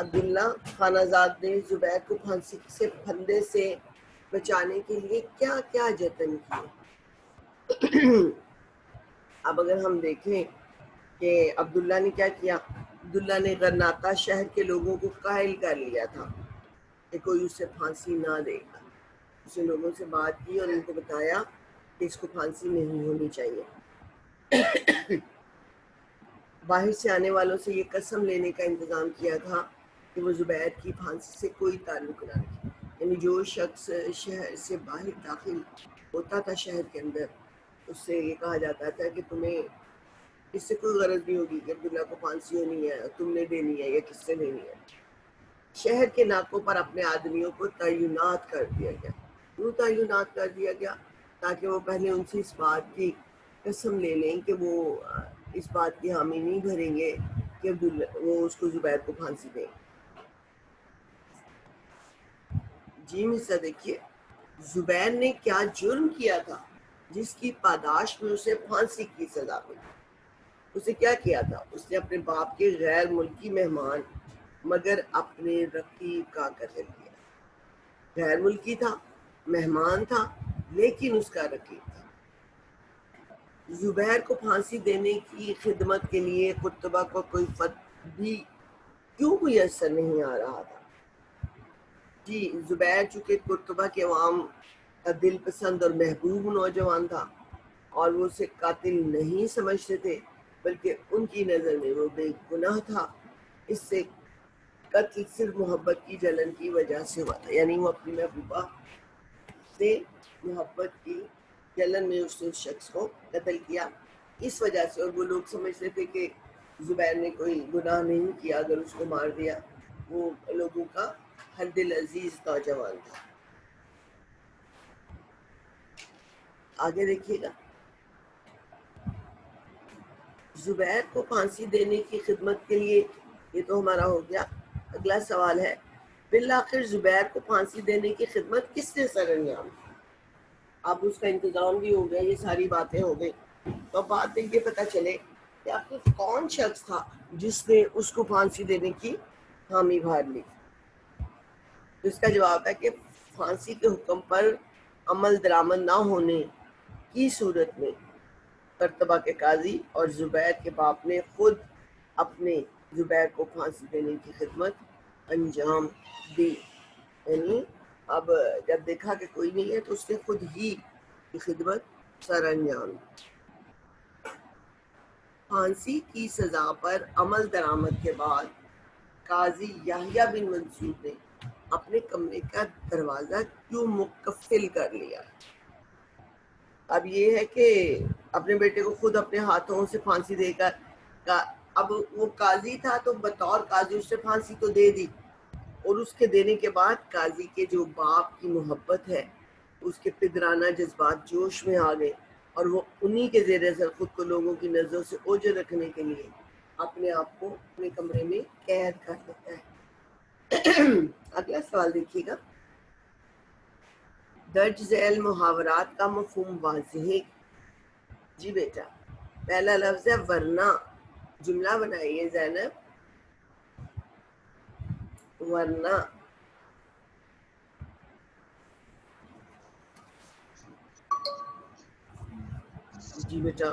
عبداللہ خانہ زاد نے زبیر کو پھانسی سے پھندے سے بچانے کے لیے کیا کیا جتن کیے؟ اب اگر ہم دیکھیں کہ عبداللہ نے کیا کیا، عبداللہ نے غرناطہ شہر کے لوگوں کو قائل کر لیا تھا کہ کوئی اسے پھانسی نہ دے گا. اس نے لوگوں سے بات کی اور ان کو بتایا کہ اس کو پھانسی نہیں ہونی چاہیے. باہر سے آنے والوں سے یہ قسم لینے کا انتظام کیا تھا کہ وہ زبیر کی پھانسی سے کوئی تعلق نہ رکھے. یعنی جو شخص شہر سے باہر داخل ہوتا تھا شہر کے اندر، اس سے یہ کہا جاتا تھا کہ تمہیں اس سے کوئی غرض نہیں ہوگی کہ عبداللہ کو پھانسی ہونی ہے، تم نے دینی ہے یا کس سے لینی ہے. شہر کے ناکوں پر اپنے آدمیوں کو تعینات کر دیا گیا. کیوں تعینات کر دیا گیا؟ تاکہ وہ پہلے ان سے اس بات کی قسم لے لیں کہ وہ اس بات کی حامی نہیں بھریں گے کہ عبداللہ وہ اس کو زبیر کو پھانسی دیں. جی حصہ دیکھیے، زبیر نے کیا جرم کیا تھا جس کی پاداش میں اسے پھانسی کی سزا ملی؟ اسے کیا کیا تھا؟ اس نے اپنے باپ کے غیر ملکی مہمان مگر اپنے رقیب کا قتل کیا. غیر ملکی تھا، مہمان تھا، لیکن اس کا رقیب تھا. زبیر کو پھانسی دینے کی خدمت کے لیے قرطبہ کو کوئی فتح بھی کیوں میسر نہیں آ رہا تھا؟ جی، زبیر چونکہ قرطبہ کے عوام کا دل پسند اور محبوب نوجوان تھا اور وہ اسے قاتل نہیں سمجھتے تھے، بلکہ ان کی نظر میں وہ بے گناہ تھا. اس سے قتل صرف محبت کی جلن کی وجہ سے ہوا تھا. یعنی وہ اپنی محبوبہ سے محبت کی جلن میں اس نے اس شخص کو قتل کیا اس وجہ سے. اور وہ لوگ سمجھتے تھے کہ زبیر نے کوئی گناہ نہیں کیا اگر اس کو مار دیا. وہ لوگوں کا ہر دل عزیز نوجوان تھا. آگے دیکھیے گا، زبیر کو پھانسی دینے کی خدمت کے لیے، یہ تو ہمارا ہو گیا. اگلا سوال ہے، بالآخر زبیر کو پھانسی دینے کی خدمت کس نے سر انجام دی؟ اب اس کا انتظام بھی ہو گیا، یہ ساری باتیں ہو گئی. تو بات یہ پتہ چلے کہ آخر کون شخص تھا جس نے اس کو پھانسی دینے کی حامی بھار لی. اس کا جواب ہے کہ پھانسی کے حکم پر عمل درآمد نہ ہونے کی صورت میں قرطبہ کے قاضی اور زبیر کے باپ نے خود اپنے زبیر کو پھانسی دینے کی خدمت انجام دی. یعنی اب جب دیکھا کہ کوئی نہیں ہے تو اس نے خود ہی کی خدمت سر انجام دی. پھانسی کی سزا پر عمل درآمد کے بعد قاضی یحییٰ بن منصور نے اپنے کمرے کا دروازہ کیوں مقفل کر لیا؟ اب یہ ہے کہ اپنے بیٹے کو خود اپنے ہاتھوں سے پھانسی دے کر، اب وہ قاضی تھا تو بطور قاضی اس نے پھانسی تو دے دی، اور اس کے دینے کے بعد قاضی کے جو باپ کی محبت ہے، اس کے پدرانہ جذبات جوش میں آ گئے اور وہ انہی کے زیر اثر خود کو لوگوں کی نظروں سے اوجھل رکھنے کے لیے اپنے آپ کو اپنے کمرے میں قید کر لیتا ہے. اگلا سوال دیکھیے گا، درج ذیل محاورات کا مفہوم واضح ہے. جی بیٹا، پہلا لفظ ہے ورنہ. جملہ بنائیے زینب، ورنہ. جی بیٹا،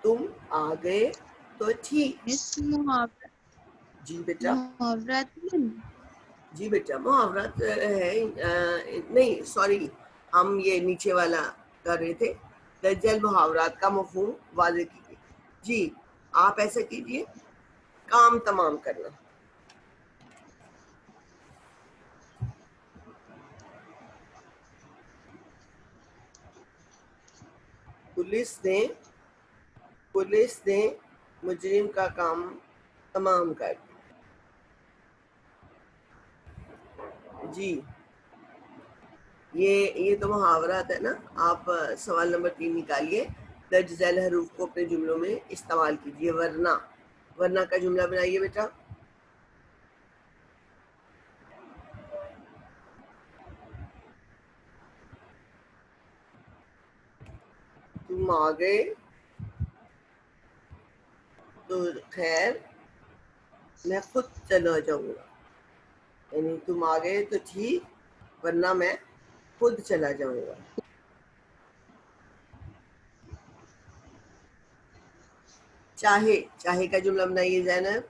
تم آ گئے تو ٹھیک. مس محاورات جی بیٹا، نہیں. جی بیٹا محاورات ہے، نہیں سوری، ہم یہ نیچے والا کر رہے تھے. درج ذیل محاورات کا مفہوم واضح کیجیے. جی آپ ایسا کیجیے، کام تمام کرنا. پولیس نے مجرم کا کام تمام کر دیا. جی یہ تو محاورات ہے نا. آپ سوال نمبر 3 نکالیے، درج ذیل حروف کو اپنے جملوں میں استعمال کیجیے. ورنہ، ورنہ کا جملہ بنائیے بیٹا. تم آ گئے تو خیر میں خود چلا جاؤں گا، یعنی تم آ گئے تو ٹھیک، ورنہ میں خود چلا جاؤں گا. چاہے، چاہے کا جملہ بنائیے زینب.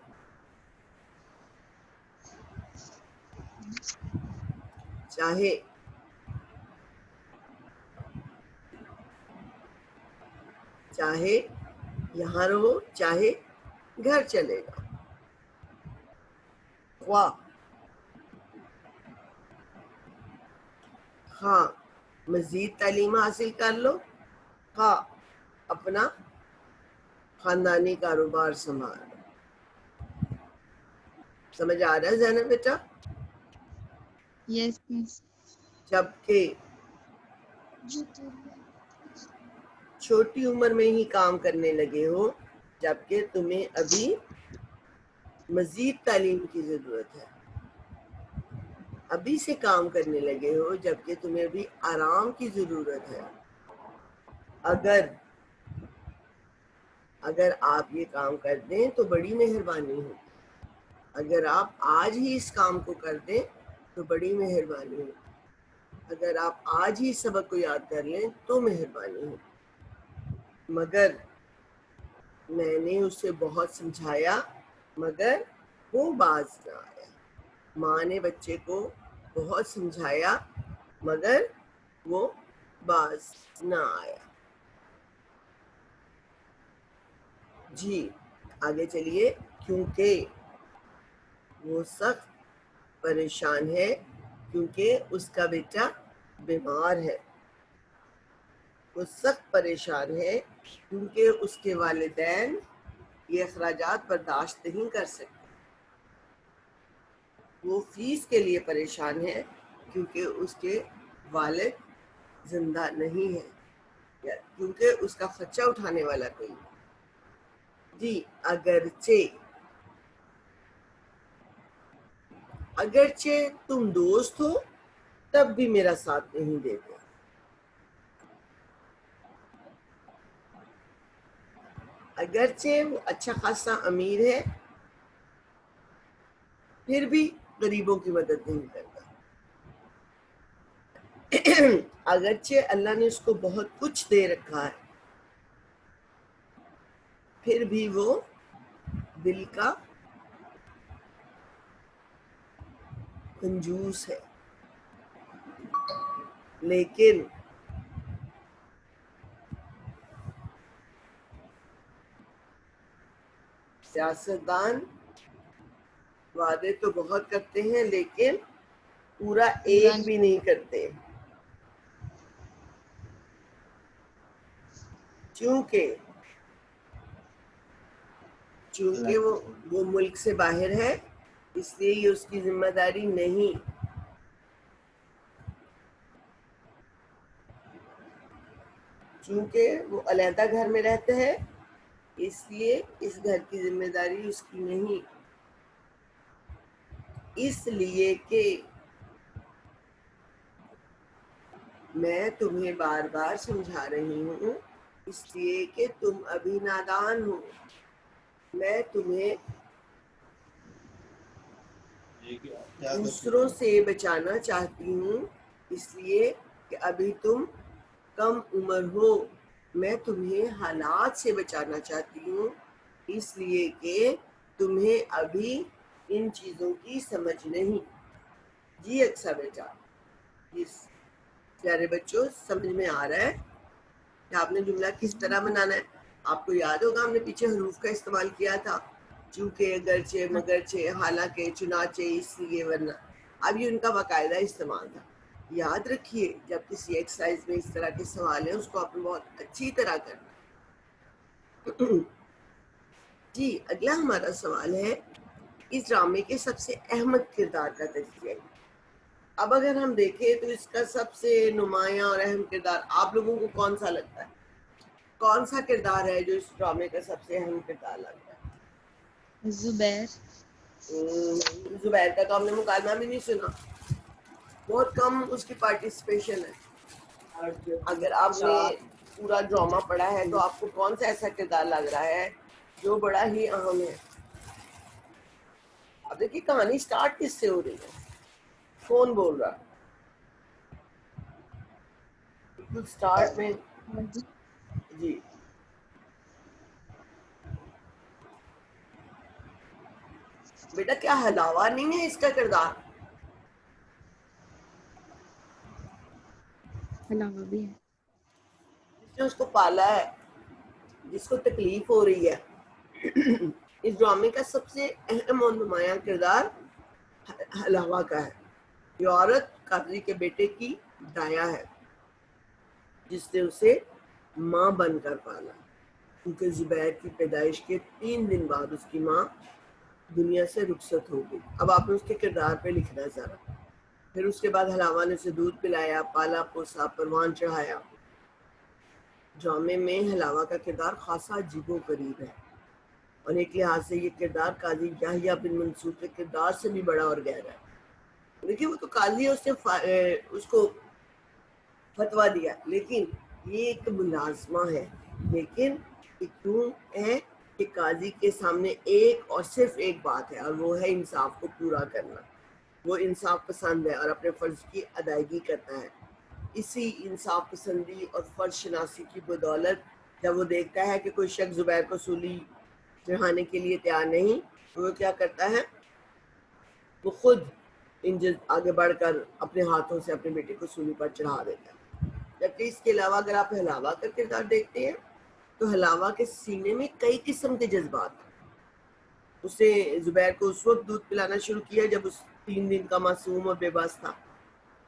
چاہے، چاہے یہاں رہو، چاہے گھر چلے گا. خواہ، ہاں مزید تعلیم حاصل کر لو، ہاں اپنا خاندانی کاروبار سنبھال لو. سمجھ آ رہا ہے زینب بیٹا؟ یس مس. جبکہ چھوٹی عمر میں ہی کام کرنے لگے ہو، جبکہ تمہیں ابھی مزید تعلیم کی ضرورت ہے. ابھی سے کام کرنے لگے ہو جبکہ تمہیں ابھی آرام کی ضرورت ہے. اگر آپ یہ کام کر دیں تو بڑی مہربانی ہو. اگر آپ آج ہی اس کام کو کر دیں تو بڑی مہربانی ہو. اگر آپ آج ہی سبق کو یاد کر لیں تو مہربانی ہو. مگر میں نے اسے بہت سمجھایا مگر وہ باز نہ آیا. ماں نے بچے کو بہت سمجھایا مگر وہ باز نہ آیا. جی آگے چلیے. کیونکہ وہ سخت پریشان ہے، کیونکہ اس کا بیٹا بیمار ہے. وہ سخت پریشان ہے کیونکہ اس کے والدین یہ اخراجات برداشت نہیں کر سکتے. وہ فیس کے لیے پریشان ہے کیونکہ اس کے والد زندہ نہیں ہے، یا کیونکہ اس کا خرچہ اٹھانے والا کوئی نہیں. جی اگرچہ تم دوست ہو تب بھی میرا ساتھ نہیں دیتے. اگرچہ وہ اچھا خاصا امیر ہے پھر بھی غریبوں کی مدد نہیں کرتا. اگرچہ اللہ نے اس کو بہت کچھ دے رکھا ہے پھر بھی وہ دل کا کنجوس ہے. لیکن سیاستدان وعدے تو بہت کرتے ہیں لیکن پورا ایک بھی نہیں کرتے. چونکہ وہ ملک سے باہر ہے اس لیے یہ اس کی ذمہ داری نہیں. چونکہ وہ علیحدہ گھر میں رہتے ہیں اس لیے اس گھر کی ذمہ داری اس کی نہیں. اس لیے کہ میں تمہیں بار بار سمجھا رہی ہوں، اس لیے کہ تم ابھی نادان ہو. میں تمہیں دوسروں سے بچانا چاہتی ہوں اس لیے کہ ابھی تم کم عمر ہو. میں تمہیں حالات سے بچانا چاہتی ہوں اس لیے کہ تمہیں ابھی ان چیزوں کی سمجھ نہیں. جی اچھا بیٹا، پیارے بچوں سمجھ میں آ رہا ہے کہ آپ نے جملہ کس طرح بنانا ہے؟ آپ کو یاد ہوگا ہم نے پیچھے حروف کا استعمال کیا تھا، چونکہ، اگرچہ، مگرچہ، حالانکہ، چنانچہ، اس لیے، ورنہ. اب یہ ان کا باقاعدہ استعمال تھا. یاد رکھیے جب کسی ایکسرسائز میں اس طرح کے سوال ہیں اس کو آپ نے بہت اچھی طرح کرنا. جی اگلا ہمارا سوال ہے اس ڈرامے کے سب سے اہم کردار کا تجزیہ. اب اگر ہم دیکھیں تو اس کا سب سے نمایاں اور اہم کردار آپ لوگوں کو کون سا لگتا ہے؟ کون سا کردار ہے جو اس ڈرامے کا سب سے اہم کردار لگتا ہے؟ زبیر. زبیر کا تو ہم نے مکالمہ بھی نہیں سنا، بہت کم اس کی پارٹیسپیشن ہے. اگر آپ نے پورا ڈرامہ پڑھا ہے تو آپ کو کون سا ایسا کردار لگ رہا ہے جو بڑا ہی اہم ہے؟ اب دیکھیے کہانی سٹارٹ کس سے ہو رہی ہے؟ کون بول رہا؟ بالکل سٹارٹ میں جی بیٹا کیا حلاوہ نہیں ہے اس کا کردار؟ علاوہ بھی ہے. جس نے اس کو پالا ہے، جس کو تکلیف ہو رہی ہے. اس ڈرامے کا سب سے اہم اور نمایاں کردار حلاوہ کا ہے. یہ عورت قادری کے بیٹے کی دایا ہے جس نے اسے ماں بن کر پالا، کیونکہ زبیر کی پیدائش کے 3 دن بعد اس کی ماں دنیا سے رخصت ہو گئی. اب آپ نے اس کے کردار پہ لکھنا ہے ذرا. پھر اس کے بعد حلاوہ نے اسے دودھ پلایا، پالا پوسا، پروان چڑھایا. ڈرامے میں حلاوہ کا کردار خاصا عجیب و غریب ہے، اور ایک لحاظ سے یہ کردار قاضی یحییٰ بن منصور کے کردار سے بھی بڑا اور گہرا ہے. دیکھیے وہ تو قاضی ہے، اس نے اس کو فتویٰ دیا، لیکن یہ ایک ملازمہ ہے. لیکن کیوں ہے کہ قاضی کے سامنے ایک اور صرف ایک بات ہے، اور وہ ہے انصاف کو پورا کرنا. وہ انصاف پسند ہے اور اپنے فرض کی ادائیگی کرتا ہے. اسی انصاف پسندی اور فرض شناسی کی بدولت جب وہ دیکھتا ہے کہ کوئی شخص زبیر کو سولی چڑھانے کے لیے تیار نہیں، وہ کیا کرتا ہے؟ وہ خود آگے بڑھ کر اپنے ہاتھوں سے اپنے بیٹے کو سولی پر چڑھا دیتا ہے. جبکہ اس کے علاوہ اگر آپ حلاوہ کا کردار دیکھتے ہیں تو حلاوہ کے سینے میں کئی قسم کے جذبات ہیں. اس نے زبیر کو اس وقت دودھ پلانا شروع کیا جب اس 3 دن کا معصوم اور بے بس تھا.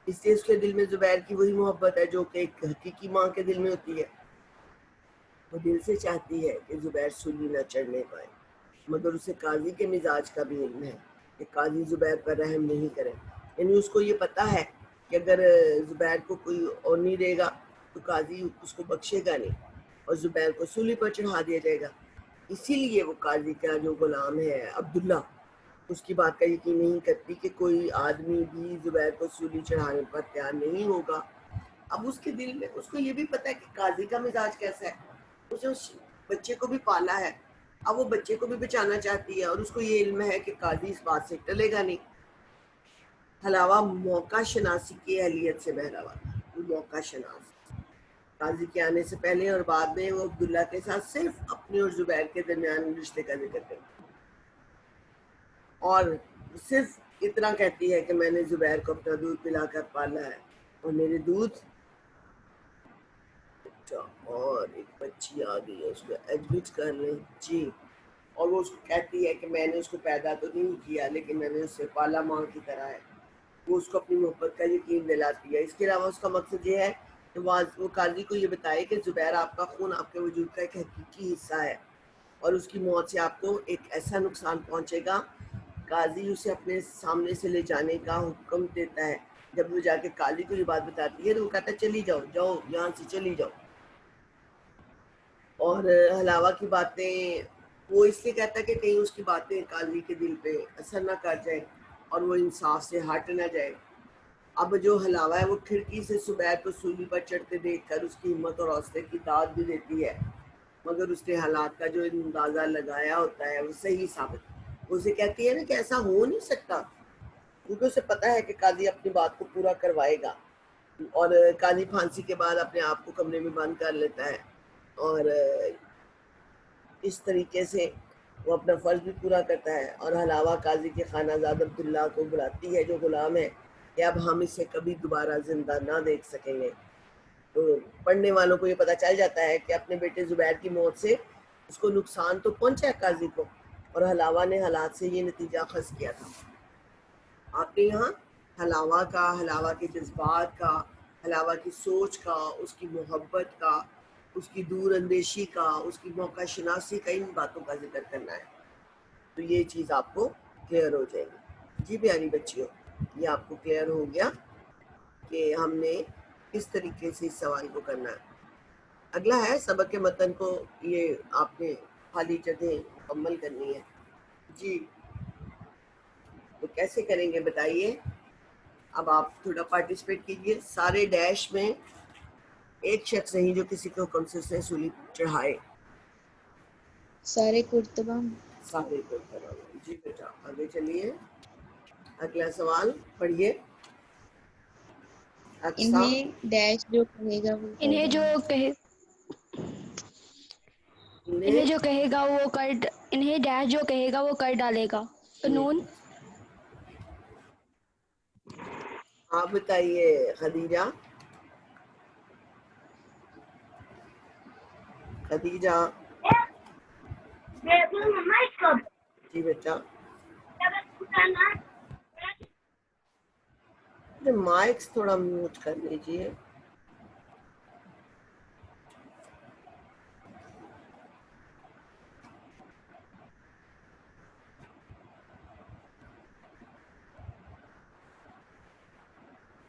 اس لیے اس کے دل میں زبیر کی وہی محبت ہے جو کہ ایک حقیقی ماں کے دل میں ہوتی ہے. وہ دل سے چاہتی ہے کہ زبیر سولی نہ چڑھنے پائے، مگر اسے قاضی کے مزاج کا بھی علم ہے کہ قاضی زبیر پر رحم نہیں کرے. یعنی اس کو یہ پتا ہے کہ اگر زبیر کو کوئی اور نہیں دے گا تو قاضی اس کو بخشے گا نہیں اور زبیر کو سولی پر چڑھا دیا جائے گا. اسی لیے وہ قاضی کا جو غلام ہے عبداللہ، اس کی بات کا یقین نہیں کرتی کہ کوئی آدمی بھی زبیر کو سولی چڑھانے پر تیار نہیں ہوگا. اب اس کے دل میں اس کو یہ بھی پتا ہے کہ قاضی کا مزاج کیسا ہے. اس نے اس بچے کو بھی پالا ہے، اب وہ بچے کو بھی بچانا چاہتی ہے، اور اس کو یہ علم ہے کہ قاضی اس بات سے ٹلے گا نہیں. حلاوہ موقع شناسی کی اہلیت سے بہرا ہوا، وہ موقع شناس. قاضی کے آنے سے پہلے اور بعد میں وہ عبداللہ کے ساتھ صرف اپنے اور زبیر کے درمیان رشتے کا ذکر کرتی اور صرف اتنا کہتی ہے کہ میں نے زبیر کو اپنا دودھ پلا کر پالا ہے اور میرے دودھ اور ایک بچی آ گئی ہے اس کو ایڈمٹ کر لیں جی. اور وہ اس کو کہتی ہے کہ میں نے اس کو پیدا تو نہیں کیا لیکن میں نے اسے پالا ماں کی طرح ہے. وہ اس کو اپنی محبت کا یقین دلاتی ہے. اس کے علاوہ اس کا مقصد یہ ہے کہ وہ قاضی کو یہ بتائے کہ زبیر آپ کا خون آپ کے وجود کا ایک حقیقی حصہ ہے اور اس کی موت سے آپ کو ایک ایسا نقصان پہنچے گا. قاضی اسے اپنے سامنے سے لے جانے کا حکم دیتا ہے. جب وہ جا کے قاضی کو یہ بات بتاتی ہے تو وہ کہتا ہے چلی جاؤ جاؤ یہاں سے چلی جاؤ. اور حلاوہ کی باتیں وہ اس لیے کہتا ہے کہ کہیں اس کی باتیں قاضی کے دل پہ اثر نہ کر جائے اور وہ انصاف سے ہٹ نہ جائے. اب جو حلاوہ ہے وہ کھڑکی سے زبیر کو سولی پر چڑھتے دیکھ کر اس کی ہمت اور حوصلے کی داد بھی دیتی ہے، مگر اس نے حالات کا جو اندازہ لگایا ہوتا ہے وہ صحیح ثابت. اسے کہتی ہے نا کہ ایسا ہو نہیں سکتا، کیونکہ اسے پتا ہے کہ قاضی اپنی بات کو پورا کروائے گا. اور قاضی پھانسی کے بعد اپنے آپ کو کمرے میں بند کر لیتا ہے اور اس طریقے سے وہ اپنا فرض بھی پورا کرتا ہے. اور حلاوہ قاضی کے خانہ زاد عبداللہ کو بلاتی ہے جو غلام ہے کہ اب ہم اسے کبھی دوبارہ زندہ نہ دیکھ سکیں گے. تو پڑھنے والوں کو یہ پتہ چل جاتا ہے کہ اپنے بیٹے زبیر کی موت سے اس کو نقصان تو پہنچا ہے قاضی کو، اور حلاوہ نے حالات سے یہ نتیجہ اخذ کیا تھا. آپ کے یہاں حلاوہ کا، حلاوہ کے جذبات کا، حلاوہ کی سوچ کا، اس کی محبت کا، اس کی دور اندیشی کا، اس کی موقع شناسی کا، ان باتوں کا ذکر کرنا ہے تو یہ چیز آپ کو کلیئر ہو جائے گی. جی پیاری بچیوں، یہ آپ کو کلیئر ہو گیا کہ ہم نے کس طریقے سے اس سوال کو کرنا ہے. اگلا ہے سبق کے متن کو یہ آپ نے خالی جگہ مکمل کرنی ہے. جی تو کیسے کریں گے بتائیے. اب آپ تھوڑا پارٹیسپیٹ کیجئے. سارے ڈیش میں ایک شخص نہیں جو کسی کے حکم سے اسے سولی چڑھائے. سارے کرتبہ. سارے کو کرو. جی بیٹا آگے چلیے. اگلا سوال پڑھیے. اقصا انہیں ڈیش جو کہے گا وہ انہیں جو کہے انہیں جو کہے گا وہ کر انہیں ڈیش جو کہے گا وہ کر ڈالے گا. قانون. آپ بتائیے خدیجہ. خدیجہ جی بیٹا. مائکس تھوڑا میوٹ کر لیجیے.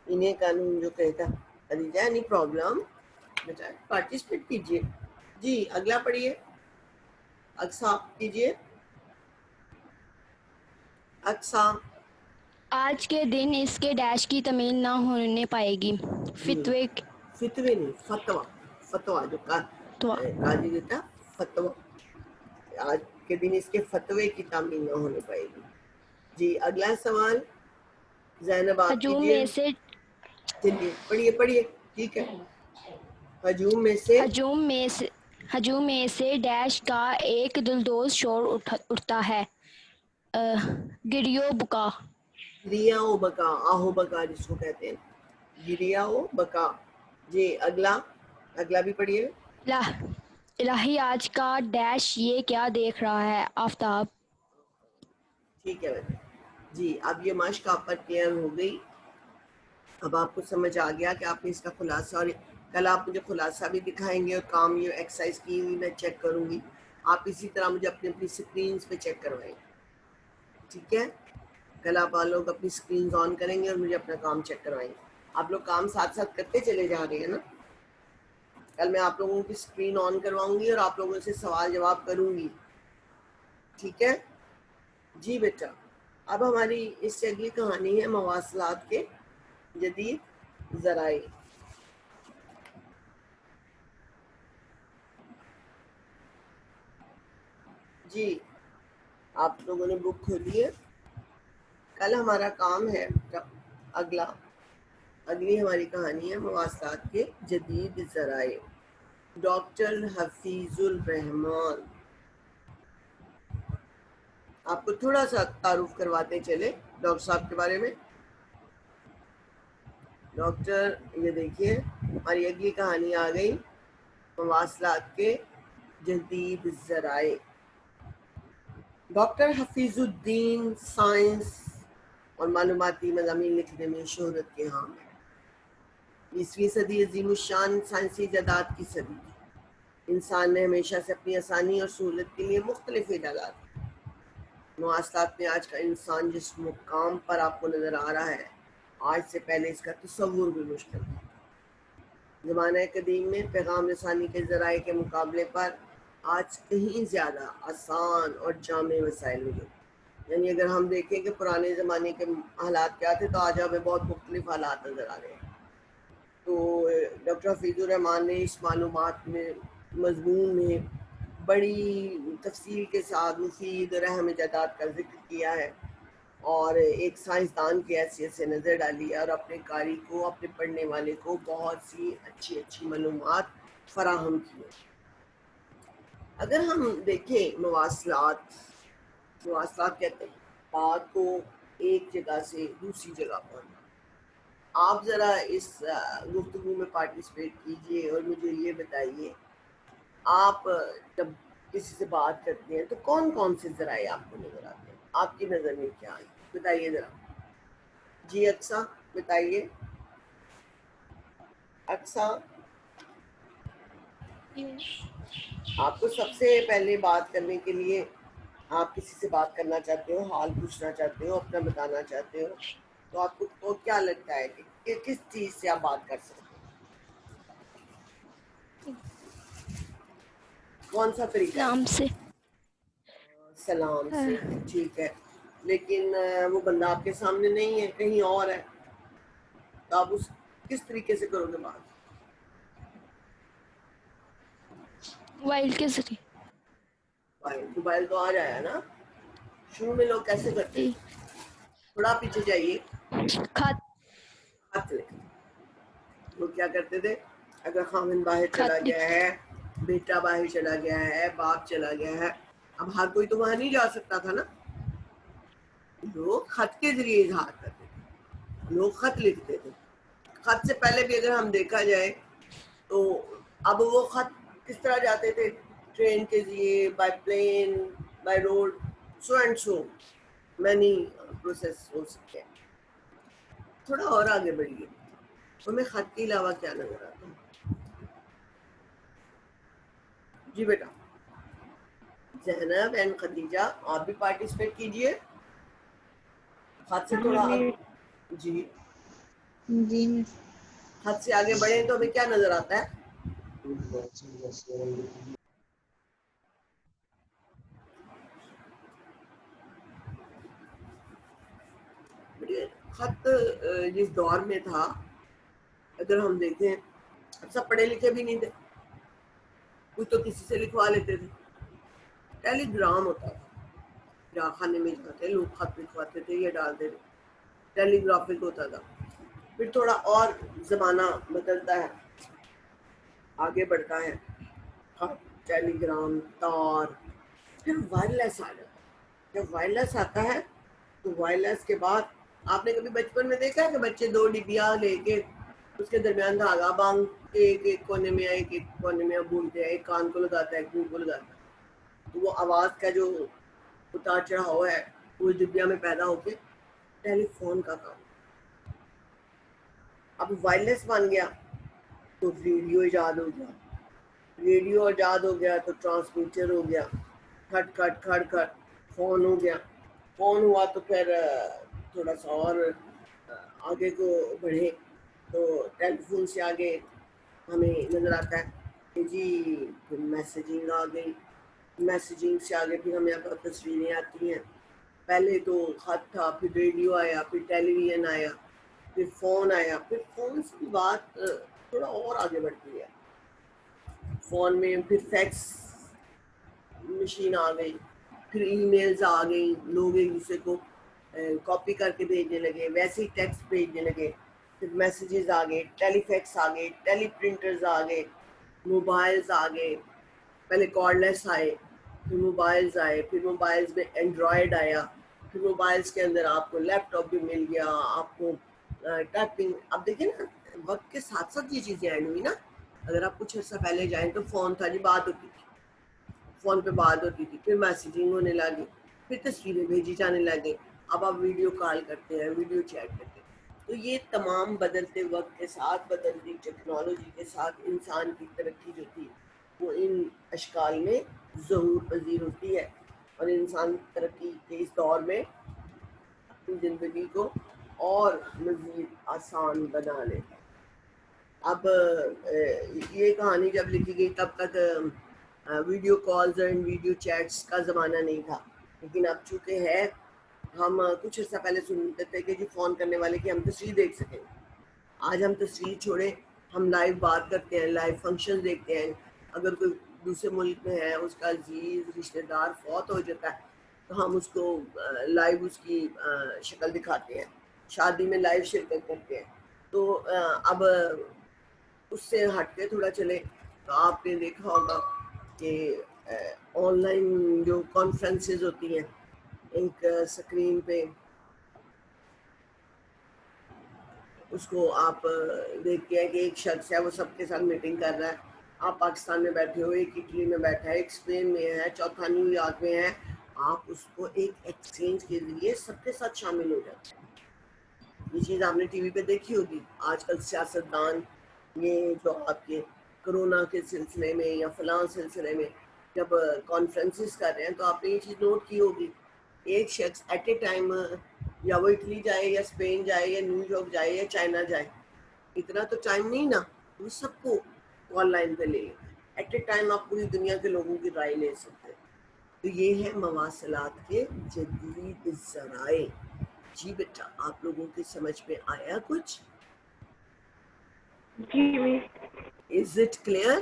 انہیں قانون جو کہتا خدیجہ اینی پرابلم بیٹا پارٹیسپیٹ کیجیے. جی اگلا پڑھیے. اقصا آپ کیجیے. اقصا آج کے دن اس کے ڈیش کی تعمیل نہ ہونے پائے گی. فتوے فتوے نہیں فتویٰ. فتویٰ جو قاضی دیتا فتویٰ. آج کے دن اس کے فتوے کی تعمیل نہ ہونے پائے گی. جی اگلا سوال زینب آپ ہجوم کیجیے. میں سے چلیے پڑھیے ٹھیک ہے. ہجوم میں سے ہجوم میں سے ڈیش کا ایک دلدوز شور اٹھتا ہے. گریو بکا. گریا و بکا آہو بکا جس کو کہتے ہیں گریا و بکا. جی اگلا بھی پڑھیے. الہی آج کا ڈیش یہ کیا دیکھ رہا ہے. آفتاب. ٹھیک ہے بیٹا. جی اب یہ مشق آپ پر کلیئر ہو گئی. اب آپ کو سمجھ آ گیا کہ آپ نے اس کا خلاصہ اور کل آپ مجھے خلاصہ بھی دکھائیں گے اور کام یہ ایکسرسائز کی ہوئی میں چیک کروں گی. آپ اسی طرح مجھے اپنی سکرینز پہ چیک کروائیں. ٹھیک ہے. کل آپ لوگ اپنی سکرینز آن کریں گے اور مجھے اپنا کام چیک کروائیں گے. آپ لوگ کام ساتھ ساتھ کرتے چلے جا رہے ہیں نا. کل میں آپ لوگوں کی سکرین آن کرواؤں گی اور آپ لوگوں سے سوال جواب کروں گی. ٹھیک ہے. جی بیٹا اب ہماری اس سے اگلی کہانی ہے مواصلات کے جدید ذرائع. جی آپ لوگوں نے بک کھولی ہے. کل ہمارا کام ہے اگلی ہماری کہانی ہے مواصلات کے جدید ذرائع. ڈاکٹر حفیظ الرحمان. آپ کو تھوڑا سا تعارف کرواتے چلے ڈاکٹر صاحب کے بارے میں. ڈاکٹر یہ دیکھیے ہماری اگلی کہانی آ گئی مواصلات کے جدید ذرائع. ڈاکٹر حفیظ الدین سائنس اور معلوماتی مضامین لکھنے میں شہرت کے حامل. 20ویں صدی عظیم الشان سائنسی ایجادات کی صدی تھی. انسان نے ہمیشہ سے اپنی آسانی اور سہولت کے لیے مختلف ایجادات. مواصلات میں آج کا انسان جس مقام پر آپ کو نظر آ رہا ہے آج سے پہلے اس کا تصور بھی مشکل تھا. زمانہ قدیم میں پیغام رسانی کے ذرائع کے مقابلے پر آج کہیں زیادہ آسان اور جامع وسائل ہوئے. یعنی اگر ہم دیکھیں کہ پرانے زمانے کے حالات کیا تھے تو آج ہمیں بہت مختلف حالات نظر آ رہے ہیں. تو ڈاکٹر حفیظ الرحمان نے اس معلومات میں مضمون میں بڑی تفصیل کے ساتھ مفید اور اہم ایجادات کا ذکر کیا ہے اور ایک سائنسدان کی حیثیت سے نظر ڈالی ہے اور اپنے قاری کو اپنے پڑھنے والے کو بہت سی اچھی معلومات فراہم کی. اگر ہم دیکھیں مواصلات کہتے ہیں بات کو ایک جگہ سے دوسری جگہ پہنچنا. آپ ذرا اس گفتگو میں پارٹیسپیٹ کیجئے اور مجھے یہ بتائیے آپ جب کسی سے بات کرتے ہیں تو کون کون سے ذرائع آپ کو نظر آتے ہیں. آپ کی نظر میں کیا ہے بتائیے ذرا. جی اقصا بتائیے. اقصا آپ کو سب سے پہلے بات کرنے کے لیے آپ کسی سے بات کرنا چاہتے ہو حال پوچھنا چاہتے ہو اپنا بتانا چاہتے ہو تو آپ کو کیا لگتا ہے کہ کس چیز سے آپ بات کر سکتے ہیں. کون سا طریقہ ہے. سلام سے. سلام سے. ٹھیک ہے لیکن وہ بندہ آپ کے سامنے نہیں ہے کہیں اور ہے تو آپ اس کس طریقے سے کرو گے بات. موبائل کے ذریعے. موبائل تو آ جایا نا. شروع میں لوگ کیسے کرتے جی. تھے؟ تھوڑا پیچھے جائیے. خط. خط لکھتے. وہ کیا کرتے تھے؟ اگر خامن باہر چلا خط گیا لکھ. ہے، بیٹا باہر چلا گیا ہے، باپ چلا گیا ہے، اب ہر کوئی تو وہاں نہیں جا سکتا تھا نا. لوگ خط کے ذریعے اظہار کرتے تھے، لوگ خط لکھتے تھے. خط سے پہلے بھی اگر ہم دیکھا جائے تو اب وہ خط کس طرح جاتے تھے؟ ٹرین کے ذریعے، by plane, by road, so and so many process ہو سکتے ہیں. تھوڑا اور آگے بڑھیے. ہمیں خط کے علاوہ کیا نظر آتا ہے؟ جی بیٹا زینب اینڈ خدیجہ آپ بھی پارٹیسپیٹ کیجئے. خط سے تھوڑا جی جی خط سے آگے بڑھیں تو ہمیں کیا نظر آتا ہے؟ خط جس دور میں تھا، اگر ہم دیکھیں اب سب پڑھے لکھے بھی نہیں تھے، کچھ تو کسی سے لکھوا لیتے تھے. ٹیلی گرام ہوتا تھا، ڈاک خانے میں جاتے لوگ خط لکھواتے تھے یا ڈالتے تھے. ٹیلی گرافک ہوتا تھا. پھر تھوڑا اور زمانہ بدلتا ہے، آگے بڑھتا ہے. خط، ٹیلی گرام، تار، پھر وائرلیس آ جاتا ہے. جب وائرلیس آتا ہے تو وائرلیس کے بعد آپ نے کبھی بچپن میں دیکھا ہے کہ بچے 2 ڈبیا لے کے اس کے درمیان دھاگا باندھ کے ایک کونے میں ایک کونے میں بھولتے ہیں، ایک کان کو لگاتا ہے، ایک منہ کو لگاتا ہے، تو وہ آواز کا جو اتار چڑھاؤ ہے وہ ڈبیا میں پیدا ہو کے ٹیلی فون کا کام. اب وائرلیس بن گیا تو ریڈیو ایجاد ہو گیا. ریڈیو ایجاد ہو گیا تو ٹرانسمیٹر ہو گیا. کھٹ کھٹ کھٹ کھٹ فون ہو گیا. فون ہوا تو پھر تھوڑا سا اور آگے کو بڑھے تو ٹیلی فون سے آگے ہمیں نظر آتا ہے کہ جی میسیجنگ آ گئی. میسیجنگ سے آگے پھر ہمیں اب تصویریں آتی ہیں. پہلے تو خط تھا، پھر ریڈیو آیا، پھر ٹیلی ویژن آیا، پھر فون آیا. پھر فون کی بات تھوڑا اور آگے بڑھتی ہے. فون میں پھر فیکس مشین آ گئی، پھر ای میلز آ گئی، لوگ ایک دوسرے کو کاپی کر کے بھیجنے لگے، ویسے ہی ٹیکسٹ بھیجنے لگے. پھر میسیجز آ گئے، ٹیلی فیکس آ گئے، ٹیلی پرنٹرز آ گئے، موبائلز آ گئے. پہلے کارڈ لیس آئے، پھر موبائلز آئے، پھر موبائلز میں اینڈرائڈ آیا، پھر موبائلز کے اندر آپ کو لیپ ٹاپ بھی مل گیا، آپ کو ٹائپنگ. اب دیکھیں نا وقت کے ساتھ ساتھ یہ چیزیں ایڈ ہوئی نا. اگر آپ کچھ عرصہ پہلے جائیں تو فون تھا جی، بات ہوتی تھی، فون پہ بات ہوتی تھی. پھر میسیجنگ ہونے لگی، پھر تصویریں بھیجی جانے لگے. اب آپ ویڈیو کال کرتے ہیں، ویڈیو چیٹ کرتے ہیں. تو یہ تمام بدلتے وقت کے ساتھ، بدلتی ٹیکنالوجی کے ساتھ انسان کی ترقی جو تھی وہ ان اشکال میں ظہور پذیر ہوتی ہے، اور انسان ترقی کے اس دور میں اپنی زندگی کو اور مزید آسان بنا لیتا ہے. اب یہ کہانی جب لکھی گئی تب تک ویڈیو کالز اور ویڈیو چیٹس کا زمانہ نہیں تھا. لیکن اب چونکہ ہے، ہم کچھ عرصہ پہلے سنتے تھے کہ جی فون کرنے والے کی ہم تصویر دیکھ سکیں. آج ہم تصویر چھوڑیں، ہم لائیو بات کرتے ہیں، لائیو فنکشن دیکھتے ہیں. اگر کوئی دوسرے ملک میں ہے، اس کا عزیز رشتہ دار فوت ہو جاتا ہے تو ہم اس کو لائیو اس کی شکل دکھاتے ہیں، شادی میں لائیو شرکت کرتے ہیں. تو اب اس سے ہٹ کے تھوڑا چلے تو آپ نے دیکھا ہوگا کہ آن لائن جو کانفرنسز ہوتی ہیں، ایک سکرین پہ اس کو آپ دیکھتے ہیں کہ ایک شخص ہے وہ سب کے ساتھ میٹنگ کر رہا ہے. آپ پاکستان میں بیٹھے ہو، ایک اٹلی میں بیٹھا ہے، ایک اسپین میں ہے، چوتھا نیو یارک میں ہے. آپ اس کو ایک ایکسچینج کے ذریعے سب کے ساتھ شامل ہو جاتے ہیں. یہ چیز آپ نے ٹی وی پہ دیکھی ہوگی. آج کل سیاستدان یہ جو آپ کے کرونا کے سلسلے میں یا فلاں سلسلے میں جب کانفرنسز کر رہے ہیں تو آپ نے یہ چیز نوٹ کی ہوگی، ایک شخص ایٹ اے ٹائم یا وہ اٹلی جائے یا اسپین جائے یا نیو یارک جائے یا چائنا جائے، اتنا تو ٹائم نہیں نا وہ سب کو آن لائن پہ لے. ایٹ اے ٹائم آپ پوری دنیا کے لوگوں کی رائے لے سکتے ہیں. تو یہ ہے مواصلات کے جدید ذرائع. جی بیٹا آپ لوگوں کی سمجھ میں آیا کچھ؟ جی Is it clear؟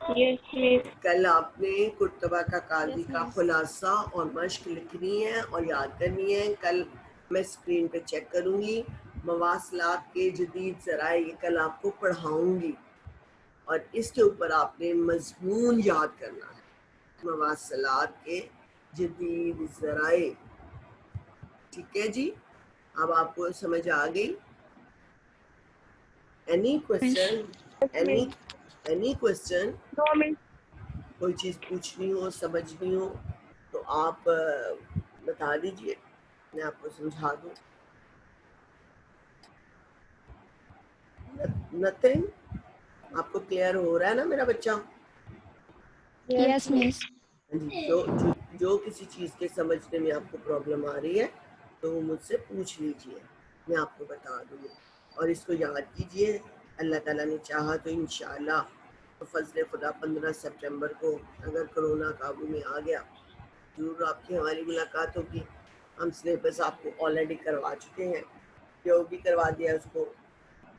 Yes, miss. کل آپ نے کرتبہ کا قاضی Yes, کا miss. خلاصہ اور مشق لکھنی ہے اور یاد کرنی ہے. کل میں اسکرین پہ چیک کروں گی. مواصلات کے جدید ذرائع یہ کل آپ کو پڑھاؤں گی اور اس کے اوپر آپ نے مضمون یاد کرنا ہے. مواصلات کے جدید ذرائع. ٹھیک ہے جی, اب آپ کو سمجھ آ گئی؟ Any question? Any question? No, miss. کوئی چیز پوچھنی ہو, سمجھنی ہو تو آپ بتا دیجئے, میں آپ کو سمجھا دوں. نتھنگ؟ آپ کو کلیئر ہو رہا ہے نا میرا بچہ؟ Yes, miss. جی, جو کسی چیز کے سمجھنے میں آپ کو پرابلم آ رہی ہے تو وہ مجھ سے پوچھ لیجئے, میں آپ کو بتا دوں گی. اور اس کو یاد کیجئے, اللہ تعالیٰ نے چاہا تو انشاءاللہ فضل خدا 15 سپٹمبر کو اگر کرونا قابو میں آ گیا ضرور آپ کی ہماری ملاقات ہوگی. ہم سلیبس آپ کو آلریڈی کروا چکے ہیں, جو بھی کروا دیا اس کو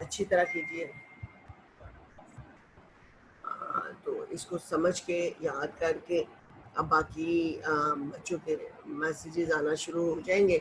اچھی طرح کیجئے. تو اس کو سمجھ کے یاد کر کے اب باقی بچوں کے میسیجز آنا شروع ہو جائیں گے